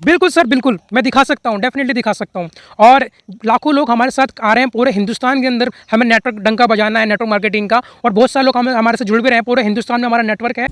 बिल्कुल सर, बिल्कुल। मैं दिखा सकता हूँ, डेफ़िनिटली दिखा सकता हूँ। और लाखों लोग हमारे साथ आ रहे हैं पूरे हिंदुस्तान के अंदर। हमें नेटवर्क डंका बजाना है नेटवर्क मार्केटिंग का, और बहुत सारे लोग हमारे से जुड़ भी रहे हैं। पूरे हिंदुस्तान में हमारा नेटवर्क है।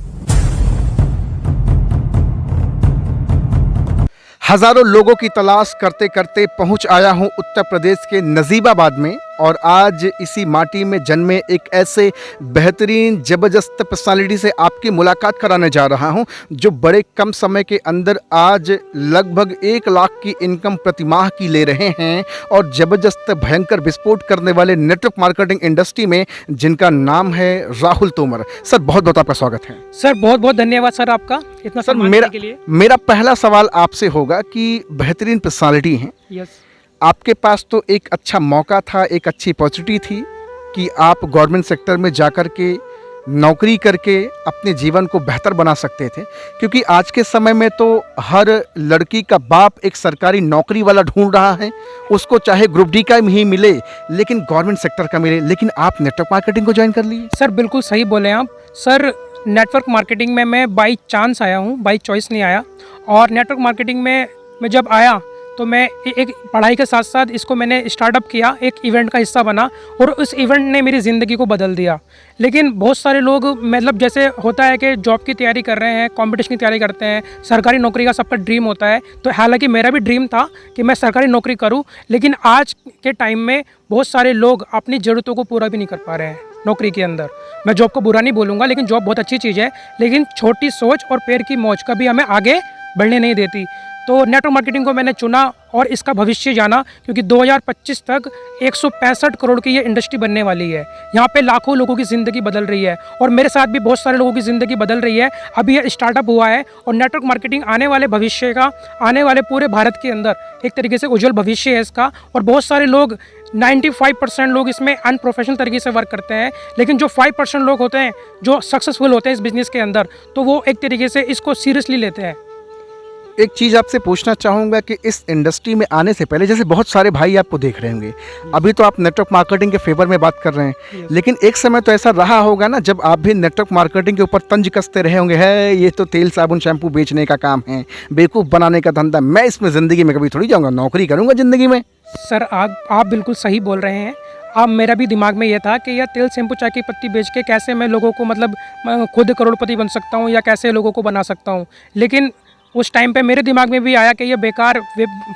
हजारों लोगों की तलाश करते करते पहुंच आया हूं उत्तर प्रदेश के नजीबाबाद में, और आज इसी माटी में जन्मे एक ऐसे बेहतरीन ज़बरदस्त पर्सनालिटी से आपकी मुलाकात कराने जा रहा हूं, जो बड़े कम समय के अंदर आज लगभग 1 लाख की इनकम प्रति माह की ले रहे हैं, और ज़बरदस्त भयंकर विस्फोट करने वाले नेटवर्क मार्केटिंग इंडस्ट्री में जिनका नाम है राहुल तोमर। सर बहुत बहुत आपका स्वागत है। सर बहुत-बहुत धन्यवाद सर आपका, इतना सर सम्मान देने के लिए। मेरा पहला सवाल आपसे होगा कि बेहतरीन पर्सनालिटी हैं, यस। आपके पास तो एक अच्छा मौका था, एक अच्छी अपॉर्चुनिटी थी कि आप गवर्नमेंट सेक्टर में जाकर के नौकरी करके अपने जीवन को बेहतर बना सकते थे, क्योंकि आज के समय में तो हर लड़की का बाप एक सरकारी नौकरी वाला ढूंढ रहा है, उसको चाहे ग्रुप डी का ही मिले लेकिन गवर्नमेंट सेक्टर का मिले, लेकिन आप नेटवर्क मार्केटिंग को ज्वाइन कर लिए। सर बिल्कुल सही बोले आप। सर नेटवर्क मार्केटिंग में मैं बाई चांस आया हूँ, बाई चॉइस नहीं आया। और नेटवर्क मार्केटिंग में मैं जब आया तो मैं एक पढ़ाई के साथ साथ इसको मैंने स्टार्टअप किया, एक इवेंट का हिस्सा बना, और उस इवेंट ने मेरी ज़िंदगी को बदल दिया। लेकिन बहुत सारे लोग मतलब जैसे होता है कि जॉब की तैयारी कर रहे हैं, कंपटीशन की तैयारी करते हैं, सरकारी नौकरी का सबका ड्रीम होता है। तो हालांकि मेरा भी ड्रीम था कि मैं सरकारी नौकरी करूं, लेकिन आज के टाइम में बहुत सारे लोग अपनी ज़रूरतों को पूरा भी नहीं कर पा रहे हैं नौकरी के अंदर। मैं जॉब को बुरा नहीं बोलूँगा, लेकिन जॉब बहुत अच्छी चीज़ है, लेकिन छोटी सोच और पैर की मौज कभी हमें आगे बढ़ने नहीं देती। तो नेटवर्क मार्केटिंग को मैंने चुना और इसका भविष्य जाना, क्योंकि 2025 तक 165 करोड़ की ये इंडस्ट्री बनने वाली है। यहाँ पे लाखों लोगों की ज़िंदगी बदल रही है, और मेरे साथ भी बहुत सारे लोगों की ज़िंदगी बदल रही है। अभी ये स्टार्टअप हुआ है, और नेटवर्क मार्केटिंग आने वाले भविष्य का, आने वाले पूरे भारत के अंदर एक तरीके से उज्जवल भविष्य है इसका। और बहुत सारे लोग 95% लोग इसमें अनप्रोफेशनल तरीके से वर्क करते हैं, लेकिन जो 5% लोग होते हैं जो सक्सेसफुल होते हैं इस बिज़नेस के अंदर, तो वो एक तरीके से इसको सीरियसली लेते हैं। एक चीज़ आपसे पूछना चाहूँगा कि इस इंडस्ट्री में आने से पहले जैसे बहुत सारे भाई आपको देख रहे होंगे, अभी तो आप नेटवर्क मार्केटिंग के फेवर में बात कर रहे हैं, लेकिन एक समय तो ऐसा रहा होगा ना जब आप भी नेटवर्क मार्केटिंग के ऊपर तंज कसते रहे होंगे, है ये तो तेल साबुन शैम्पू बेचने का काम है, बेवकूफ़ बनाने का धंधा, मैं इसमें ज़िंदगी में कभी थोड़ी जाऊँगा, नौकरी करूँगा ज़िंदगी में। सर आप बिल्कुल सही बोल रहे हैं। अब मेरा भी दिमाग में ये था कि यह तेल शैम्पू चाय की पत्ती बेच के कैसे मैं लोगों को मतलब खुद करोड़पति बन सकता हूँ, या कैसे लोगों को बना सकता हूँ। लेकिन उस टाइम पे मेरे दिमाग में भी आया कि ये बेकार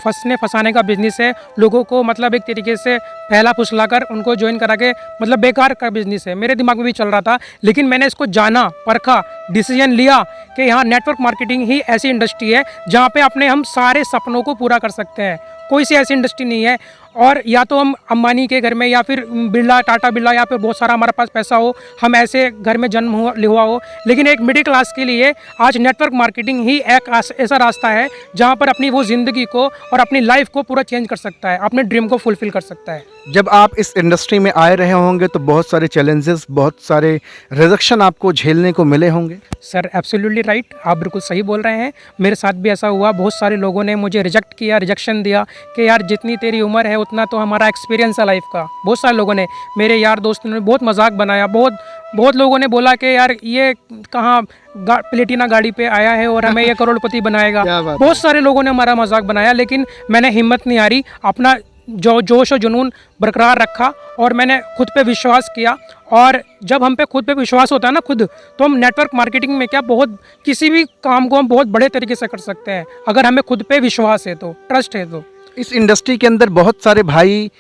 फंसाने का बिज़नेस है, लोगों को मतलब एक तरीके से पहला फुसलाकर उनको ज्वाइन करा के मतलब बेकार का बिज़नेस है, मेरे दिमाग में भी चल रहा था। लेकिन मैंने इसको जाना, परखा, डिसीजन लिया कि यहाँ नेटवर्क मार्केटिंग ही ऐसी इंडस्ट्री है जहाँ पे अपने हम सारे सपनों को पूरा कर सकते हैं। कोई सी ऐसी इंडस्ट्री नहीं है, और या तो हम अंबानी के घर में, या फिर बिरला, टाटा बिरला, या फिर बहुत सारा हमारे पास पैसा हो, हम ऐसे घर में जन्म हुआ हो, लेकिन एक मिडिल क्लास के लिए आज नेटवर्क मार्केटिंग ही एक ऐसा रास्ता है जहाँ पर अपनी वो ज़िंदगी को और अपनी लाइफ को पूरा चेंज कर सकता है, अपने ड्रीम को फुलफिल कर सकता है। जब आप इस इंडस्ट्री में आए रहे होंगे तो बहुत सारे चैलेंजेस, बहुत सारे रिजेक्शन आपको झेलने को मिले होंगे। सर एब्सोल्युटली राइट, आप बिल्कुल सही बोल रहे हैं। मेरे साथ भी ऐसा हुआ, बहुत सारे लोगों ने मुझे रिजेक्ट किया, रिजेक्शन दिया कि यार जितनी तेरी उम्र है उतना तो हमारा एक्सपीरियंस है लाइफ का। बहुत सारे लोगों ने, मेरे यार दोस्तों ने बहुत मजाक बनाया, बहुत लोगों ने बोला कि यार ये कहाँ प्लेटिना गाड़ी पे आया है और हमें ये करोड़पति बनाएगा। बहुत सारे लोगों ने हमारा मजाक बनाया, लेकिन मैंने हिम्मत नहीं हारी, अपना जो जोश और जुनून बरकरार रखा, और मैंने खुद पे विश्वास किया। और जब हम पे खुद पे विश्वास होता है ना खुद, तो हम नेटवर्क मार्केटिंग में क्या बहुत किसी भी काम को हम बहुत बड़े तरीके से कर सकते हैं, अगर हमें खुद पे विश्वास है तो, ट्रस्ट है तो। इस इंडस्ट्री के अंदर बहुत सारे भाई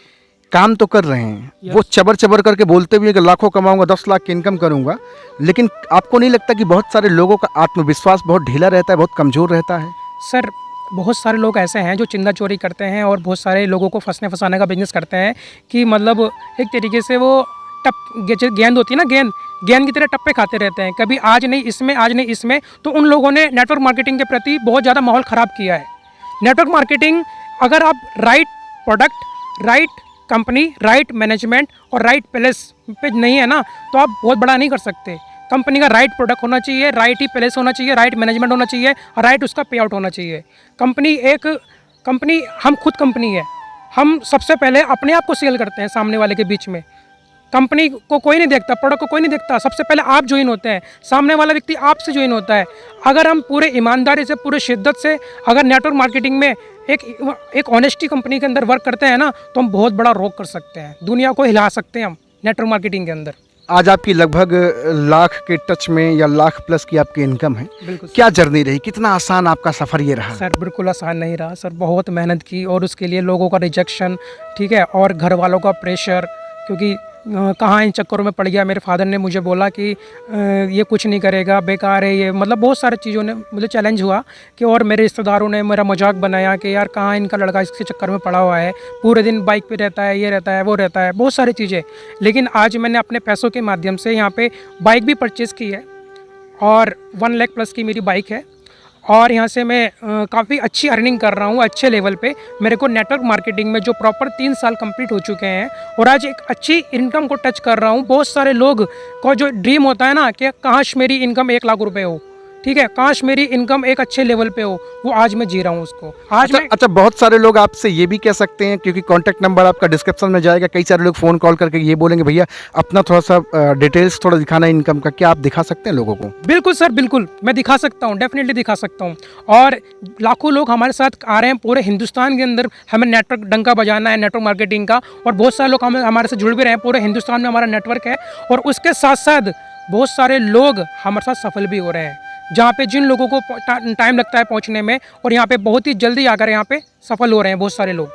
काम तो कर रहे हैं, वो चबर चबर करके बोलते भी हैं कि लाखों कमाऊंगा, 10 लाख की इनकम करूंगा, लेकिन आपको नहीं लगता कि बहुत सारे लोगों का आत्मविश्वास बहुत ढीला रहता है, बहुत कमज़ोर रहता है? सर बहुत सारे लोग ऐसे हैं जो चिंदा चोरी करते हैं, और बहुत सारे लोगों को फंसाने का बिजनेस करते हैं, कि मतलब एक तरीके से वो गेंद होती है ना, गेंद की तरह टप्पे खाते रहते हैं, कभी आज नहीं इसमें, आज नहीं इसमें। तो उन लोगों ने नेटवर्क मार्केटिंग के प्रति बहुत ज़्यादा माहौल ख़राब किया है। नेटवर्क मार्केटिंग, अगर आप right product, right company, right management और राइट प्लेस पे नहीं है ना, तो आप बहुत बड़ा नहीं कर सकते। कंपनी का राइट प्रोडक्ट होना चाहिए, राइट ही प्लेस होना चाहिए, राइट मैनेजमेंट होना चाहिए, और राइट उसका पे आउट होना चाहिए। कंपनी हम खुद कंपनी है, हम सबसे पहले अपने आप को सेल करते हैं सामने वाले के बीच में। कंपनी को कोई नहीं देखता, प्रोडक्ट को कोई नहीं देखता, सबसे पहले आप ज्वाइन होते हैं, सामने वाला व्यक्ति आपसे ज्वाइन होता है। अगर हम पूरे ईमानदारी से, पूरे शिद्दत से अगर नेटवर्क मार्केटिंग में एक ऑनेस्टी कंपनी के अंदर वर्क करते हैं ना, तो हम बहुत बड़ा रोक कर सकते हैं, दुनिया को हिला सकते हैं हम नेटवर्क मार्केटिंग के अंदर। आज आपकी लगभग लाख के टच में या लाख प्लस की आपकी इनकम है। बिल्कुल क्या जर्नी रही, कितना आसान आपका सफ़र ये रहा? सर, बिल्कुल आसान नहीं रहा सर, बहुत मेहनत की और उसके लिए लोगों का रिजेक्शन, ठीक है, और घर वालों का प्रेशर, क्योंकि कहाँ इन चक्करों में पड़ गया। मेरे फादर ने मुझे बोला कि ये कुछ नहीं करेगा, बेकार है ये, मतलब बहुत सारी चीज़ों ने मुझे चैलेंज हुआ कि, और मेरे रिश्तेदारों ने मेरा मजाक बनाया कि यार कहाँ इनका लड़का इसके चक्कर में पड़ा हुआ है, पूरे दिन बाइक पे रहता है, ये रहता है, वो रहता है, बहुत सारी चीज़ें। लेकिन आज मैंने अपने पैसों के माध्यम से यहाँ पे बाइक भी परचेज़ की है और 1 लाख प्लस की मेरी बाइक है, और यहाँ से मैं काफ़ी अच्छी अर्निंग कर रहा हूँ, अच्छे लेवल पे। मेरे को नेटवर्क मार्केटिंग में जो प्रॉपर 3 साल कंप्लीट हो चुके हैं और आज एक अच्छी इनकम को टच कर रहा हूँ। बहुत सारे लोग को जो ड्रीम होता है ना कि काश मेरी इनकम 1 लाख रुपए हो, ठीक है, काश मेरी इनकम एक अच्छे लेवल पे हो, वो आज मैं जी रहा हूँ उसको। आज अच्छा, बहुत सारे लोग आपसे ये भी कह सकते हैं, क्योंकि कॉन्टैक्ट नंबर आपका डिस्क्रिप्शन में जाएगा, कई सारे लोग फ़ोन कॉल करके ये बोलेंगे भैया अपना थोड़ा सा डिटेल्स थोड़ा दिखाना इनकम का, क्या आप दिखा सकते हैं लोगों को? बिल्कुल सर, बिल्कुल मैं दिखा सकता हूँ, डेफिनेटली दिखा सकता हूँ। और लाखों लोग हमारे साथ आ रहे हैं पूरे हिंदुस्तान के अंदर, हमें नेटवर्क डंका बजाना है नेटवर्क मार्केटिंग का, और बहुत सारे लोग हमारे से जुड़ भी रहे हैं। पूरे हिंदुस्तान में हमारा नेटवर्क है और उसके साथ साथ बहुत सारे लोग हमारे साथ सफल भी हो रहे हैं, जहाँ पे जिन लोगों को टाइम लगता है पहुँचने में, और यहाँ पे बहुत ही जल्दी आकर यहाँ पे सफल हो रहे हैं बहुत सारे लोग।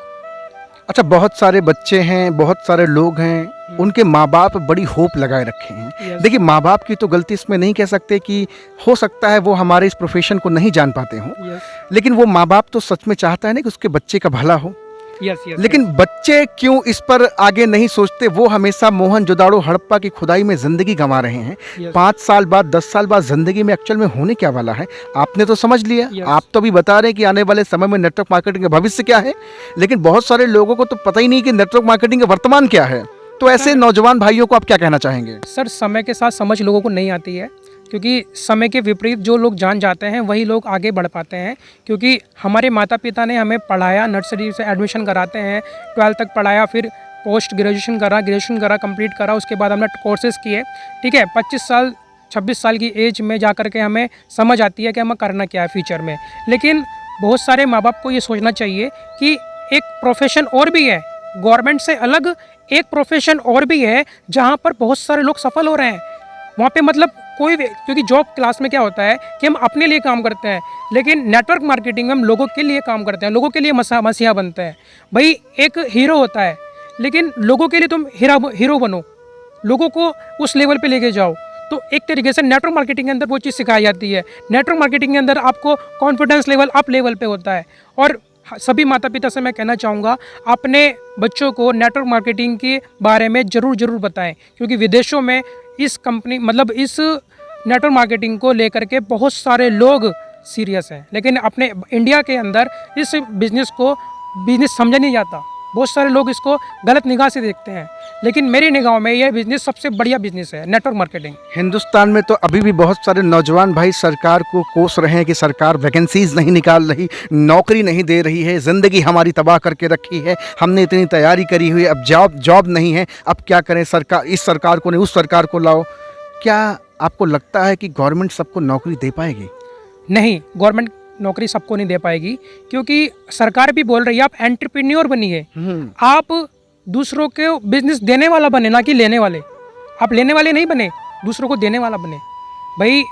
अच्छा, बहुत सारे बच्चे हैं, बहुत सारे लोग हैं, उनके माँ बाप बड़ी होप लगाए रखे हैं। Yes. देखिए, माँ बाप की तो गलती इसमें नहीं कह सकते, कि हो सकता है वो हमारे इस प्रोफेशन को नहीं जान पाते हों, यस लेकिन वो माँ बाप तो सच में चाहता है ना कि उसके बच्चे का भला हो। Yes yes. लेकिन बच्चे क्यों इस पर आगे नहीं सोचते? वो हमेशा मोहनजोदाड़ो हड़प्पा की खुदाई में ज़िंदगी गंवा रहे हैं। Yes. 5 साल बाद, 10 साल बाद ज़िंदगी में एक्चुअल में होने क्या वाला है आपने तो समझ लिया। Yes. आप तो अभी बता रहे हैं कि आने वाले समय में नेटवर्क मार्केटिंग का भविष्य क्या है, लेकिन बहुत सारे लोगों को तो पता ही नहीं कि नेटवर्क मार्केटिंग का वर्तमान क्या है। तो ऐसे नौजवान भाइयों को आप क्या कहना चाहेंगे? सर, समय के साथ समझ लोगों को नहीं आती है, क्योंकि समय के विपरीत जो लोग जान जाते हैं वही लोग आगे बढ़ पाते हैं। क्योंकि हमारे माता पिता ने हमें पढ़ाया, नर्सरी से एडमिशन कराते हैं, 12th तक पढ़ाया, फिर पोस्ट ग्रेजुएशन करा, कंप्लीट करा, उसके बाद हमने कोर्सेज़ किए, ठीक है। 25 साल 26 साल की एज में जा कर के हमें समझ आती है कि हमें करना क्या है फ्यूचर में। लेकिन बहुत सारे माँ बाप को ये सोचना चाहिए कि एक प्रोफेशन और भी है, गवर्नमेंट से अलग एक प्रोफेशन और भी है जहाँ पर बहुत सारे लोग सफल हो रहे हैं। वहाँ पे मतलब क्योंकि जॉब क्लास में क्या होता है कि हम अपने लिए काम करते हैं, लेकिन नेटवर्क मार्केटिंग में हम लोगों के लिए काम करते हैं, लोगों के लिए मसीहा बनते हैं। भाई, एक हीरो होता है, लेकिन लोगों के लिए तुम हीरो बनो, लोगों को उस लेवल पे लेके जाओ। तो एक तरीके से नेटवर्क मार्केटिंग के अंदर वो चीज़ सिखाई जाती है। नेटवर्क मार्केटिंग के अंदर आपको कॉन्फिडेंस लेवल अप लेवल पे होता है। और सभी माता पिता से मैं कहना चाहूँगा, अपने बच्चों को नेटवर्क मार्केटिंग के बारे में ज़रूर बताएं, क्योंकि विदेशों में इस नेटवर्क मार्केटिंग को लेकर के बहुत सारे लोग सीरियस हैं, लेकिन अपने इंडिया के अंदर इस बिज़नेस समझा नहीं जाता। बहुत सारे लोग इसको गलत निगाह से देखते हैं, लेकिन मेरी निगाहों में यह बिज़नेस सबसे बढ़िया बिज़नेस है, नेटवर्क मार्केटिंग। हिंदुस्तान में तो अभी भी बहुत सारे नौजवान भाई सरकार को कोस रहे हैं कि सरकार वैकेंसीज नहीं निकाल रही, नौकरी नहीं दे रही है, ज़िंदगी हमारी तबाह करके रखी है, हमने इतनी तैयारी करी हुई है, अब जॉब नहीं है, अब क्या करें, सरकार इस सरकार को नहीं उस सरकार को लाओ। क्या आपको लगता है कि गवर्नमेंट सबको नौकरी दे पाएगी? नहीं, गवर्नमेंट नौकरी सबको नहीं दे पाएगी, क्योंकि सरकार भी बोल रही है आप एंटरप्रेन्योर बनिए, आप दूसरों के बिजनेस देने वाला बने, ना कि लेने वाले। आप लेने वाले नहीं बने, दूसरों को देने वाला बने। भाई,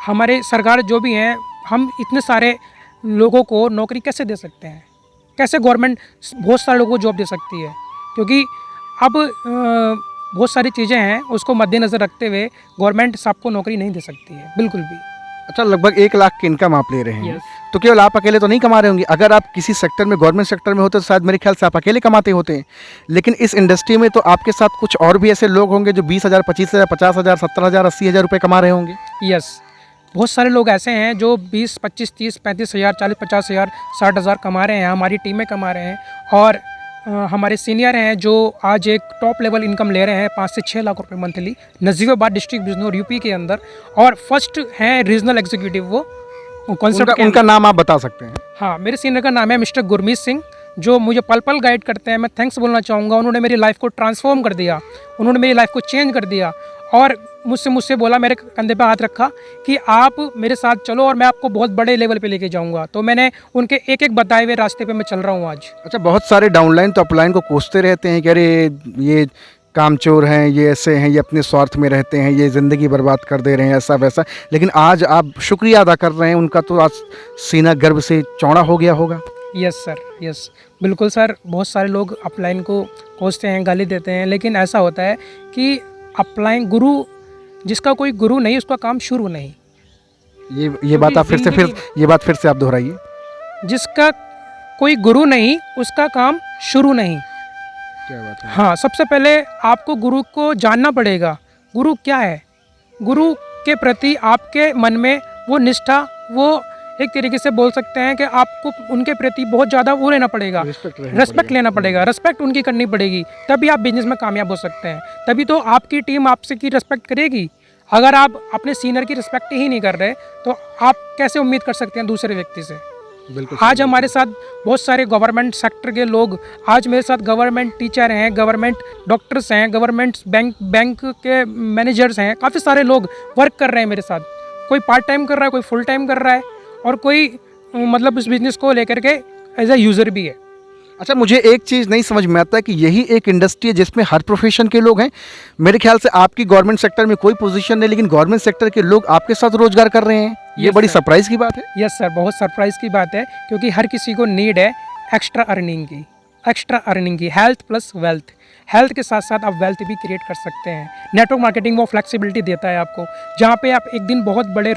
हमारे सरकार जो भी हैं, हम इतने सारे लोगों को नौकरी कैसे दे सकते हैं? कैसे गवर्नमेंट बहुत सारे लोगों को जॉब दे सकती है? क्योंकि अब बहुत सारी चीज़ें हैं, उसको मद्देनज़र रखते हुए गवर्नमेंट सबको नौकरी नहीं दे सकती है, बिल्कुल भी। अच्छा, लगभग 1 लाख की इनकम आप ले रहे हैं। Yes. तो केवल आप अकेले तो नहीं कमा रहे होंगे। अगर आप किसी सेक्टर में, गवर्नमेंट सेक्टर में होते तो शायद मेरे ख्याल से आप अकेले कमाते होते हैं, लेकिन इस इंडस्ट्री में तो आपके साथ कुछ और भी ऐसे लोग होंगे जो 20,000, 25,000, 50,000, 70,000, 80,000 रुपये कमा रहे होंगे। यस, बहुत सारे लोग ऐसे हैं जो 20, 25, 30, 35,000, 40, 50,000, 60,000 कमा रहे हैं, हमारी टीम में कमा रहे हैं। और हमारे सीनियर हैं जो आज एक टॉप लेवल इनकम ले रहे हैं 5 से 6 लाख रुपए monthly, Najibabad district Bijnor UP के अंदर। और फर्स्ट हैं रीजनल एग्जीक्यूटिव, वो कॉन्सेप्ट उनका नाम आप बता सकते हैं? हाँ, मेरे सीनियर का नाम है मिस्टर गुरमीत सिंह, जो मुझे पल पल गाइड करते हैं। मैं थैंक्स बोलना चाहूँगा, उन्होंने मेरी लाइफ को ट्रांसफॉर्म कर दिया, उन्होंने मेरी लाइफ को चेंज कर दिया। और मुझसे बोला, मेरे कंधे पे हाथ रखा कि आप मेरे साथ चलो और मैं आपको बहुत बड़े लेवल पे लेके जाऊंगा। तो मैंने उनके एक एक बताए हुए रास्ते पे मैं चल रहा हूँ आज। अच्छा, बहुत सारे डाउनलाइन तो अपलाइन को कोसते रहते हैं कि अरे ये कामचोर हैं, ये ऐसे हैं, ये अपने स्वार्थ में रहते हैं, ये ज़िंदगी बर्बाद कर दे रहे हैं, ऐसा वैसा। लेकिन आज आप शुक्रिया अदा कर रहे हैं उनका, तो आज सीना गर्व से चौड़ा हो गया होगा। यस सर, यस बिल्कुल सर। बहुत सारे लोग अपलाइन को कोसते हैं, गाली देते हैं, लेकिन ऐसा होता है कि अपलाइन गुरु, जिसका कोई गुरु नहीं उसका काम शुरू नहीं। ये बात आप ये बात फिर से आप दोहराइए। जिसका कोई गुरु नहीं उसका काम शुरू नहीं। क्या बात है। हाँ, सबसे पहले आपको गुरु को जानना पड़ेगा। गुरु क्या है? गुरु के प्रति आपके मन में वो निष्ठा, वो एक तरीके से बोल सकते हैं कि आपको उनके प्रति बहुत ज़्यादा वो रहना पड़ेगा, रेस्पेक्ट लेना पड़ेगा, रेस्पेक्ट उनकी करनी पड़ेगी, तभी आप बिजनेस में कामयाब हो सकते हैं। तभी तो आपकी टीम आपसे की रेस्पेक्ट करेगी। अगर आप अपने सीनियर की रिस्पेक्ट ही नहीं कर रहे तो आप कैसे उम्मीद कर सकते हैं दूसरे व्यक्ति से? बिल्कुल। आज हमारे साथ बहुत सारे गवर्नमेंट सेक्टर के लोग, आज मेरे साथ गवर्नमेंट टीचर हैं, गवर्नमेंट डॉक्टर्स हैं, गवर्नमेंट बैंक के मैनेजर्स हैं, काफ़ी सारे लोग वर्क कर रहे हैं मेरे साथ। कोई पार्ट टाइम कर रहा है, कोई फुल टाइम कर रहा है, और कोई मतलब इस बिज़नेस को लेकर के एज ए यूज़र भी है। अच्छा, मुझे एक चीज़ नहीं समझ में आता कि यही एक इंडस्ट्री है जिसमें हर प्रोफेशन के लोग हैं। मेरे ख्याल से आपकी गवर्नमेंट सेक्टर में कोई पोजीशन नहीं, लेकिन गवर्नमेंट सेक्टर के लोग आपके साथ रोजगार कर रहे हैं। ये बड़ी सरप्राइज़ की बात है। यस सर, बहुत सरप्राइज़ की बात है, क्योंकि हर किसी को नीड है एक्स्ट्रा अर्निंग की। हेल्थ प्लस वेल्थ, हेल्थ के साथ साथ आप वेल्थ भी क्रिएट कर सकते हैं। नेटवर्क मार्केटिंग वो फ्लेक्सिबिलिटी देता है आपको, जहाँ पे आप एक दिन बहुत बड़े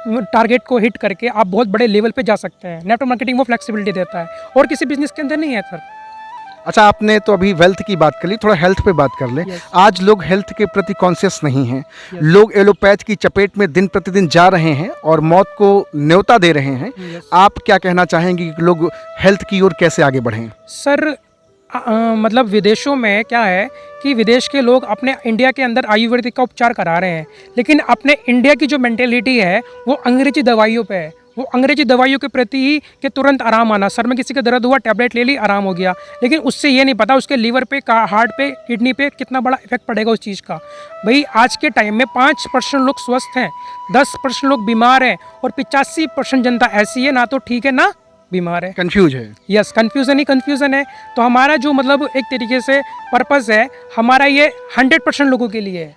टारगेट को हिट करके आप बहुत बड़े लेवल पे जा सकते हैं। नेटवर्क मार्केटिंग वो फ्लेक्सिबिलिटी देता है, और किसी बिजनेस के अंदर नहीं है सर। अच्छा, आपने तो अभी वेल्थ की बात कर ली, थोड़ा हेल्थ पे बात कर लें। आज लोग हेल्थ के प्रति कॉन्शियस नहीं हैं। लोग एलोपैथ की चपेट में दिन प्रतिदिन जा रहे हैं और मौत को न्योता दे रहे हैं। आप क्या कहना चाहेंगे कि लोग हेल्थ की ओर कैसे आगे बढ़ें? सर मतलब विदेशों में क्या है कि विदेश के लोग अपने इंडिया के अंदर आयुर्वेदिक का उपचार करा रहे हैं, लेकिन अपने इंडिया की जो मेंटेलिटी है वो अंग्रेजी दवाइयों पे है। वो अंग्रेजी दवाइयों के प्रति ही कि तुरंत आराम आना, सर में किसी का दर्द हुआ, टैबलेट ले ली, आराम हो गया, लेकिन उससे ये नहीं पता उसके लीवर पे, हार्ट पे, किडनी पे कितना बड़ा इफेक्ट पड़ेगा उस चीज़ का। भाई आज के टाइम में 5% लोग स्वस्थ हैं, 10% लोग बीमार हैं, और 85% जनता ऐसी है ना तो ठीक है ना बीमार है, कंफ्यूज है। यस, कन्फ्यूज़न है। तो हमारा जो मतलब एक तरीके से पर्पस है हमारा, ये 100% लोगों के लिए है,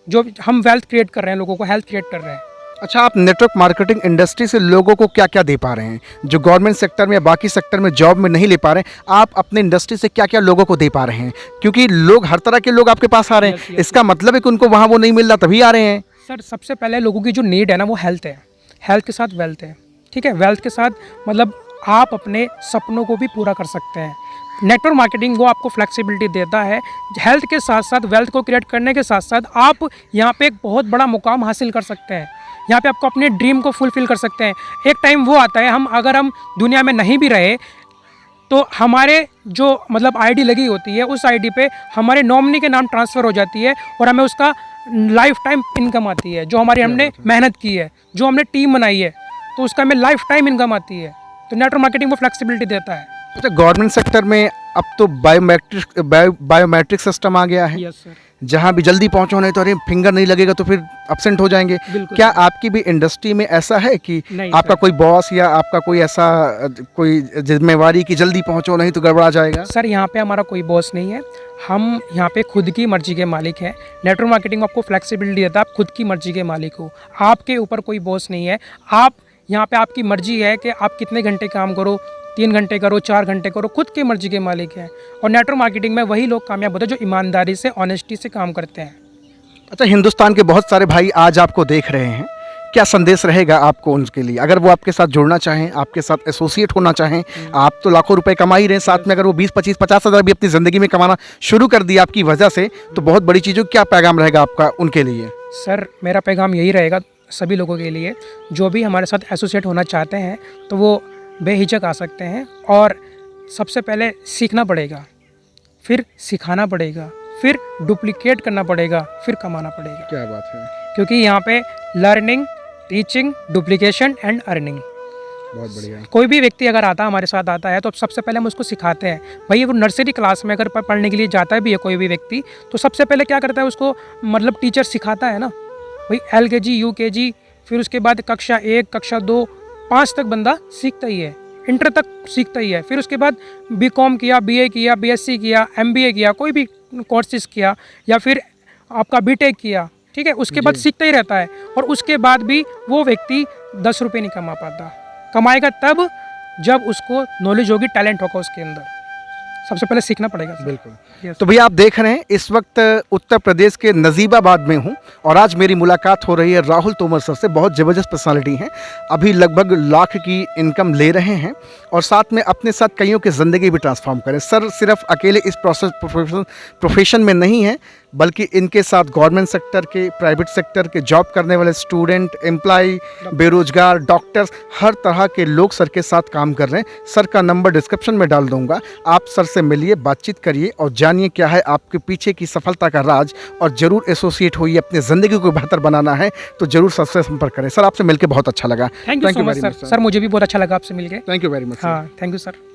जो हम वेल्थ क्रिएट कर रहे हैं, लोगों को हेल्थ क्रिएट कर रहे हैं। अच्छा, आप नेटवर्क मार्केटिंग इंडस्ट्री से लोगों को क्या क्या दे पा रहे हैं जो गवर्नमेंट सेक्टर में या बाकी सेक्टर में जॉब में नहीं ले पा रहे हैं? आप अपने इंडस्ट्री से क्या क्या लोगों को दे पा रहे हैं? क्योंकि लोग, हर तरह के लोग आपके पास आ रहे हैं। इसका मतलब है कि उनको वहाँ वो नहीं मिल रहा, तभी आ रहे हैं। सर, सबसे पहले लोगों की जो नीड है ना वो हेल्थ है, हेल्थ के साथ वेल्थ है, ठीक है। वेल्थ के साथ मतलब आप अपने सपनों को भी पूरा कर सकते हैं। नेटवर्क मार्केटिंग वो आपको फ्लेक्सिबिलिटी देता है। हेल्थ के साथ साथ वेल्थ को क्रिएट करने के साथ साथ आप यहाँ पे एक बहुत बड़ा मुकाम हासिल कर सकते हैं। यहाँ पे आपको अपने ड्रीम को फुलफिल कर सकते हैं। एक टाइम वो आता है, अगर हम दुनिया में नहीं भी रहे तो हमारे जो मतलब आईडी लगी होती है, उस आईडी पे हमारे नॉमिनी के नाम ट्रांसफ़र हो जाती है, और हमें उसका लाइफ टाइम इनकम आती है, जो हमारी हमने मेहनत की है, जो हमने टीम बनाई है, तो उसका हमें लाइफ टाइम इनकम आती है। तो नेटवर्क मार्केटिंग वो फ्लेक्सिबिलिटी देता है। अच्छा, गवर्नमेंट सेक्टर में अब तो बायोमेट्रिक सिस्टम आ गया है। Yes sir. जहाँ भी जल्दी पहुँचो, नहीं तो अरे फिंगर नहीं लगेगा तो फिर एब्सेंट हो जाएंगे। क्या आपकी भी इंडस्ट्री में ऐसा है कि आपका कोई बॉस या आपका कोई ऐसा कोई जिम्मेवारी कि जल्दी पहुँचो नहीं तो गड़बड़ा जाएगा? सर, यहाँ पे हमारा कोई बॉस नहीं है, हम यहाँ पे खुद की मर्जी के मालिक हैं। नेटवर्क मार्केटिंग आपको फ्लेक्सिबिलिटी देता है, आप खुद की मर्जी के मालिक हो, आपके ऊपर कोई बॉस नहीं है। आप यहाँ पे आपकी मर्जी है कि आप कितने घंटे काम करो, 3 घंटे करो, 4 घंटे करो, खुद की मर्जी के मालिक हैं। और नेटवर्क मार्केटिंग में वही लोग कामयाब होते हैं जो ईमानदारी से, ऑनेस्टी से काम करते हैं। अच्छा, हिंदुस्तान के बहुत सारे भाई आज आपको देख रहे हैं, क्या संदेश रहेगा आपको उनके लिए? अगर वो आपके साथ जुड़ना चाहें, आपके साथ एसोसिएट होना चाहें, आप तो लाखों रुपए कमा ही रहे हैं, साथ में अगर वो 20, 25, 50 हज़ार भी अपनी ज़िंदगी में कमाना शुरू कर दिया आपकी वजह से, तो बहुत बड़ी चीज़ों, क्या पैगाम रहेगा आपका उनके लिए? सर, मेरा पैगाम यही रहेगा सभी लोगों के लिए, जो भी हमारे साथ एसोसिएट होना चाहते हैं तो वो बेहिचक आ सकते हैं। और सबसे पहले सीखना पड़ेगा, फिर सिखाना पड़ेगा, फिर डुप्लीकेट करना पड़ेगा, फिर कमाना पड़ेगा। क्या बात है। क्योंकि यहाँ पे learning, teaching, duplication and earning बहुत बढ़िया। कोई भी व्यक्ति अगर आता हमारे साथ आता है तो सबसे पहले हम उसको सिखाते हैं। भाई वो नर्सरी क्लास में अगर पढ़ने के लिए जाता भी है कोई भी व्यक्ति, तो सबसे पहले क्या करता है उसको मतलब टीचर सिखाता है ना भाई, LKG UKG, फिर उसके बाद कक्षा 1 कक्षा 2 5 तक बंदा सीखता ही है, इंटर तक सीखता ही है। फिर उसके बाद BCom किया, BA किया, BSc किया, MBA किया, कोई भी कोर्सेज किया, या फिर आपका BTech किया, ठीक है, उसके बाद सीखता ही रहता है। और उसके बाद भी वो व्यक्ति 10 रुपये नहीं कमा पाता। कमाएगा तब जब उसको नॉलेज होगी, टैलेंट होगा उसके अंदर। सबसे पहले सीखना पड़ेगा। बिल्कुल। Yes. तो भैया आप देख रहे हैं इस वक्त उत्तर प्रदेश के नजीबाबाद में हूँ और आज मेरी मुलाकात हो रही है राहुल तोमर सर से। बहुत ज़बरदस्त पर्सनालिटी हैं, अभी लगभग लाख की इनकम ले रहे हैं और साथ में अपने साथ कईयों की ज़िंदगी भी ट्रांसफॉर्म करें। सर सिर्फ अकेले इस प्रोफेशन में नहीं है, बल्कि इनके साथ गवर्नमेंट सेक्टर के, प्राइवेट सेक्टर के, जॉब करने वाले स्टूडेंट, एम्प्लॉय, बेरोजगार, डॉक्टर्स, हर तरह के लोग सर के साथ काम कर रहे हैं। सर का नंबर डिस्क्रिप्शन में डाल दूंगा, आप सर से मिलिए, बातचीत करिए और जानिए क्या है आपके पीछे की सफलता का राज, और ज़रूर एसोसिएट होइए। अपनी ज़िंदगी को बेहतर बनाना है तो ज़रूर सर से संपर्क करें। सर आपसे मिलकर बहुत अच्छा लगा। Thank you so much sir. Sir मुझे भी बहुत अच्छा लगा आपसे मिलकर। Thank you very much. हाँ, थैंक यू सर।